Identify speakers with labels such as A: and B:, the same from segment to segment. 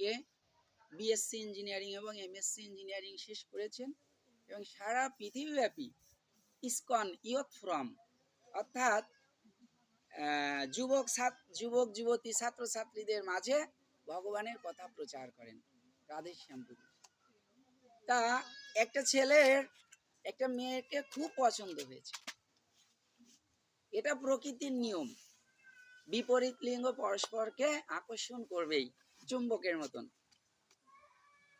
A: থেকে BSc engineering এবং MSc engineering শেষ করেছেন এবং সারা পৃথিবীব্যাপী ইসকন ইয়ুথ ফোরাম অর্থাৎ যুবক যুবতী ছাত্রছাত্রীদের মাঝে ভগবানের কথা প্রচার করেন রাধেশ্যাম প্রভু। তা একটা ছেলের একটা মেয়েকে খুব পছন্দ হয়েছে, এটা প্রকৃতির নিয়ম, বিপরীত লিঙ্গ পরস্পরকে আকর্ষণ করবেই চুম্বকের মতন,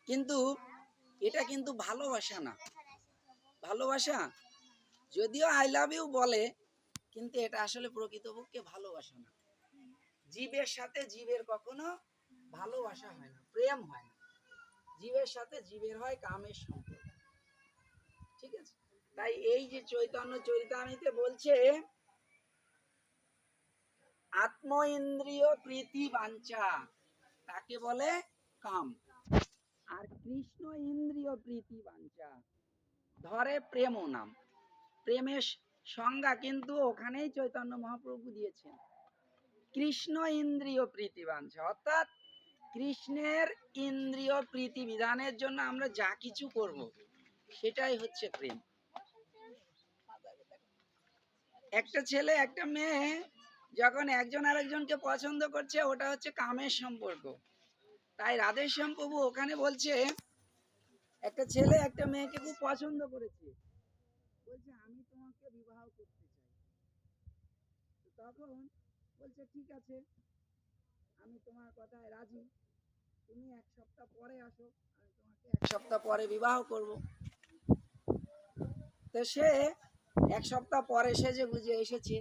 A: কিন্তু এটা কিন্তু ভালোবাসা না। ভালোবাসা যদিও আই লাভ ইউ বলে, কিন্তু এটা আসলে প্রকৃতপক্ষে ভালোবাসা না। জীবের সাথে জীবের কখনো ভালোবাসা হয় না, প্রেম হয় না। জীবের সাথে জীবের হয় কামের সম্পর্ক। ঠিক আছে, তাই এই যে চৈতন্য চরিতামৃতে বলছে আত্ম ইন্দ্রিয় প্রীতি বাঞ্ছা তাকে বলে কাম, আর কৃষ্ণ ইন্দ্রিয় প্রীতি বাঞ্ছা ধরে প্রেম ও নাম। প্রেমের সংজ্ঞা কিন্তু ওখানেই চৈতন্য মহাপ্রভু দিয়েছেন, কৃষ্ণ ইন্দ্রিয় প্রীতি বাঞ্ছা, অর্থাৎ কৃষ্ণের ইন্দ্রিয় প্রীতি বিধানের জন্য আমরা যা কিছু করব সেটাই হচ্ছে প্রেম। একটা ছেলে একটা মেয়ে যখন একজন আরেকজনকে পছন্দ করছে ওটা হচ্ছে কামের সম্পর্ক। তাই রাধেশ্যাম প্রভু ওখানে বলছে একটা ছেলে একটা মেয়েকে খুব পছন্দ করেছে, বলছে আমি তোমাকে বিবাহ করতে চাই। তখন বলছে ঠিক আছে, আমি তোমার কথায় রাজি, তুমি 1 সপ্তাহ পরে আসো, আমি তোমাকে 1 সপ্তাহ পরে বিবাহ করব। তো সে 1 সপ্তাহ পরে সেজে গুজে এসেছে,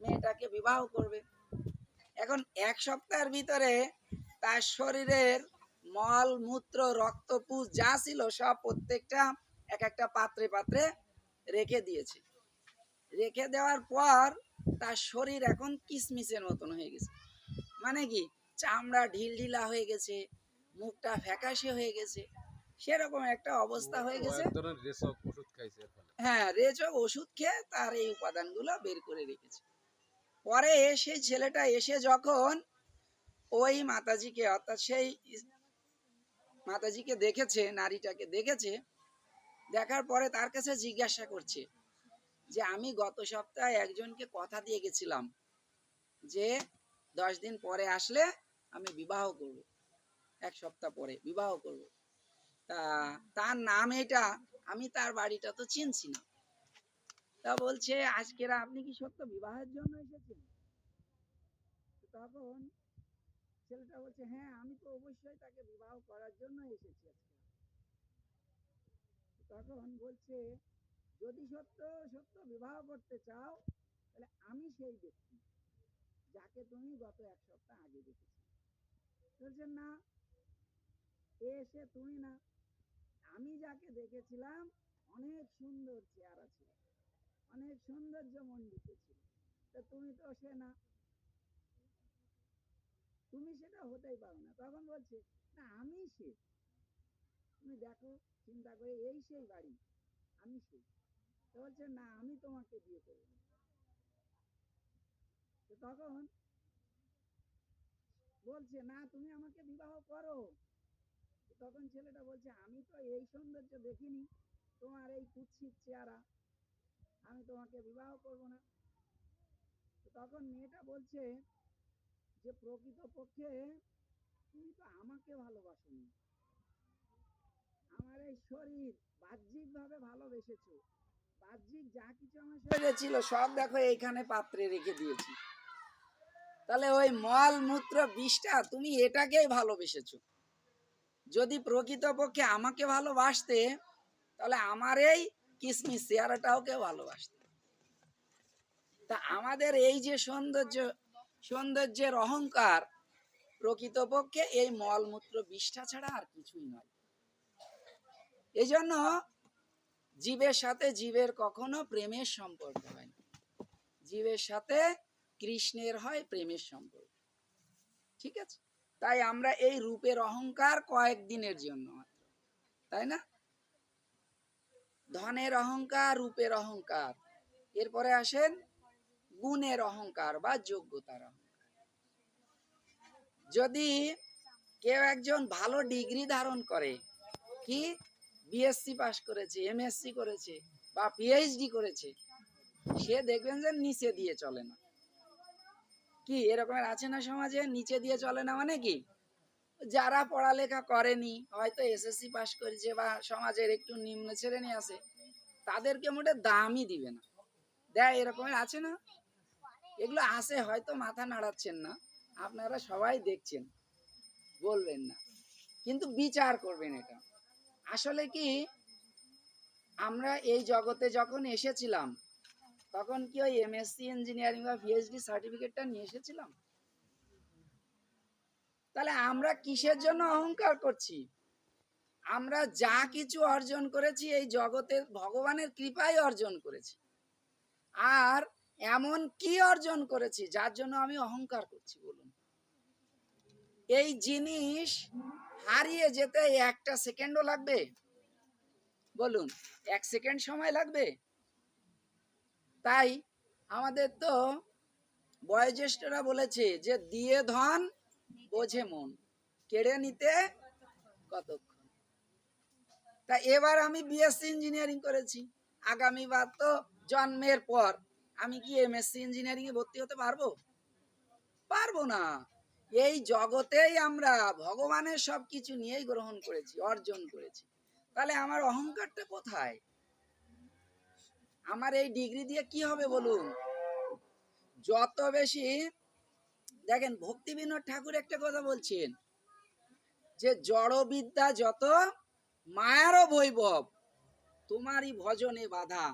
A: মেয়েটাকে বিবাহ করবে। এখন 1 সপ্তাহের ভিতরে তার শরীরের মল মূত্র রক্তপুষ যা ছিল সব প্রত্যেকটা এক একটা পাত্রে পাত্রে রেখে দিয়েছে। রেখে দেওয়ার পর তার শরীর এখন কিসমিসের মতন হয়ে গেছে, মানে কি চামড়া ঢিলঢিলা হয়ে গেছে, মুখটা ফ্যাকাশে হয়ে গেছে, সেরকম একটা অবস্থা হয়ে গেছে। হ্যাঁ, রেচক ওষুধ খেয়ে তার এই উপাদানগুলো বের করে রেখেছে। পরে সেই ছেলেটা এসে যখন ওই মাতাজিকে অর্থাৎ সেই মাতাজিকে দেখেছে, নারীটাকে দেখেছে, দেখার পরে তার কাছে জিজ্ঞাসা করছে যে আমি গত সপ্তাহে একজনকে কথা দিয়ে গেছিলাম যে 10 দিন পরে আসলে আমি বিবাহ করব, 1 সপ্তাহ পরে বিবাহ করব। তা তার নাম এটা, আমি তার বাড়িটা তো চিনছি না। তা বলছে আজকেরা আপনি কি সত্য বিবাহের জন্য এসেছেন? তখন ছেলেটা বলছে হ্যাঁ, আমি তো অবশ্যই তাকে বিবাহ করার জন্য এসেছি আজকে। তখন বলছে যদি সত্য সত্য বিবাহ করতে চাও তাহলে আমি সেই ব্যক্তি যাকে তুমি গত 1 সপ্তাহ আগে দেখেছি। বলছে না, এসে তুমি না, আমি যাকে দেখেছিলাম অনেক সুন্দর চেহারা ছিল, অনেক সৌন্দর্য মণ্ডিত ছিল, তা তুমি তো সে না, তুমি সেটা হতেই পারো না। তখন বলছে না আমি সে, তুমি দেখো চিন্তা করে এই সেই বাড়ি, আমি সেই। তো বলছে না আমি তোমাকে বিয়ে করব না। তো তখন বলছে না তুমি আমাকে বিবাহ করো। তখন ছেলেটা বলছে আমি তো এই সৌন্দর্য দেখিনি, তোমার এই কুৎসিত চেহারা, আমি তোমাকে বিবাহ করব না। তখন মেয়েটা বলছে যে প্রকৃতপক্ষে তুমি তো আমাকে ভালোবাসোনি, আমার এই শরীর বাহ্যিক ভাবে ভালোবেসেছো, বাহ্যিক যা কিছু আমার শরীরে ছিল সব দেখো এইখানে পাত্রে রেখে দিয়েছি, তাহলে ওই মল মূত্র বিষটা তুমি এটাকেই ভালোবেসেছো। যদি প্রকৃতপক্ষে আমাকে ভালোবাসতে তাহলে আমার এই কিসমিস চেহারাটাকে ভালোবাসতে। তা আমাদের এই যে সৌন্দর্যের অহংকার প্রকৃতপক্ষে এই মলমূত্র বিষ্ঠা ছাড়া আর কিছুই নয়। এই জন্য জীবের সাথে জীবের কখনো প্রেমের সম্পর্ক হয় না, জীবের সাথে কৃষ্ণের হয় প্রেমের সম্পর্ক। ঠিক আছে, তাই আমরা এই রূপের অহংকার কয়েকদিনের জন্য, তাই না, ধনের অহংকার, রূপের অহংকার, এরপরে আসেন গুণের অহংকার বা যোগ্যতার অহংকার। যদি কেউ একজন ভালো ডিগ্রি ধারণ করে, কি বিএসসি পাস করেছে, এমএসসি করেছে বা পিএইচডি করেছে, সে দেখবেন যে নিচে দিয়ে চলে না। কি এরকমের আছে না সমাজে? নিচে দিয়ে চলে না মানে কি, যারা পড়ালেখা করেনি, হয়তো এসএসসি পাস করেছে বা সমাজের একটু নিম্ন শ্রেণী আছে, তাদেরকে মোটে দামই দিবে না। দেখ এরকমের আছে না? এগুলো আছে, হয়তো মাথা নাড়াচ্ছেন না, আপনারা সবাই দেখছেন, বলবেন না, কিন্তু বিচার করবেন এটা। আসলে কি, আমরা এই জগতে যখন এসেছিলাম তখন কি ওই এমএসসি ইঞ্জিনিয়ারিং বা পিএইচডি সার্টিফিকেটটা নিয়ে এসেছিলাম? তাহলে আমরা কিসের জন্য অহংকার করছি? আমরা যা কিছু অর্জন করেছি এই জগতে ভগবানের কৃপায় অর্জন করেছি। আর এমন কি অর্জন করেছি যার জন্য আমি অহংকার করছি বলুন? এই জিনিস হারিয়ে যেতে একটা সেকেন্ডও লাগবে? বলুন, 1 সেকেন্ড সময় লাগবে? তাই আমাদের তো বয়োজ্যেষ্ঠরা বলেছে যে দিয়ে ধন বোঝে মন, কেড়ে নিতে কতক্ষণ। তা এবার আমি বিএসসি ইঞ্জিনিয়ারিং করেছি, আগামীবার তো জন্মের পর আমি কি এমএসসি ইঞ্জিনিয়ারিং এ ভর্তি হতে পারবো? পারবো না। এই জগতেই আমরা ভগবানের সবকিছু নিয়েই গ্রহণ করেছি, অর্জন করেছি, তাহলে আমার অহংকারটা কোথায়? আমার এই ডিগ্রি দিয়ে কি হবে বলুন? যত বেশি দেখেন, ভক্তি বিনোদ ঠাকুর একটা কথা বলছেন যে জড়বিদ্যা যত মায়ারও বৈভব, তোমারই ভজনে বাধা,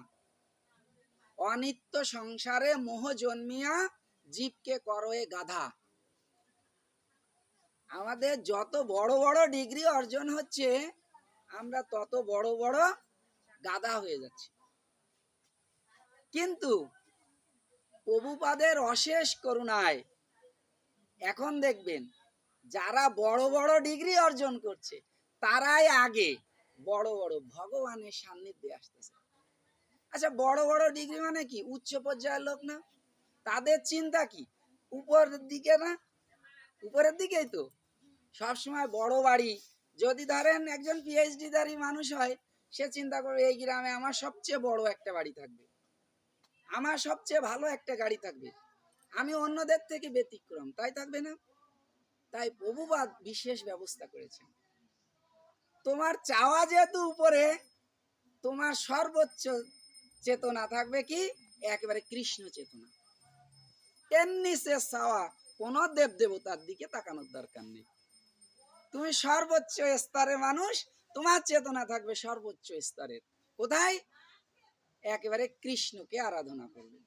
A: অনিত্য সংসারে মোহ জন্মিয়া জীবকে করয়ে গাধা। আমাদের যত বড় বড় ডিগ্রি অর্জন হচ্ছে, আমরা তত বড় বড় গাধা হয়ে যাচ্ছি। কিন্তু প্রভুপাদের অশেষ করুণায় এখন দেখবেন যারা বড় বড় ডিগ্রি অর্জন করছে তারাই আগে বড় বড় ভগবানের সান্নিধ্যে আসতেছে। আচ্ছা, বড় বড় ডিগ্রি মানে কি? উচ্চ পর্যায়ের লোক না? তাদের চিন্তা কি উপরের দিকে না? উপরের দিকেই তো সবসময় বড় বাড়ি। যদি ধরেন একজন পিএইচডি ধারী মানুষ হয়, সে চিন্তা করবে এই গ্রামে আমার সবচেয়ে বড় একটা বাড়ি থাকবে, আমার সবচেয়ে ভালো একটা গাড়ি থাকবে, আমি অন্যদের থেকে ব্যতিক্রম, তাই থাকবে না? তাই প্রভুপাদ বিশেষ ব্যবস্থা করেছেন। তোমার চাওয়া যেহেতু উপরে, তোমার সর্বোচ্চ চেতনা থাকবে কি? একেবারে কৃষ্ণ চেতনা। এর নিচে চাওয়া কোন দেব দেবতার দিকে তাকানোর দরকার নেই। তুমি সর্বোচ্চ স্তরের মানুষ, তোমার চেতনা থাকবে সর্বোচ্চ স্তরের। কোথায়? একেবারে কৃষ্ণকে আরাধনা করবে।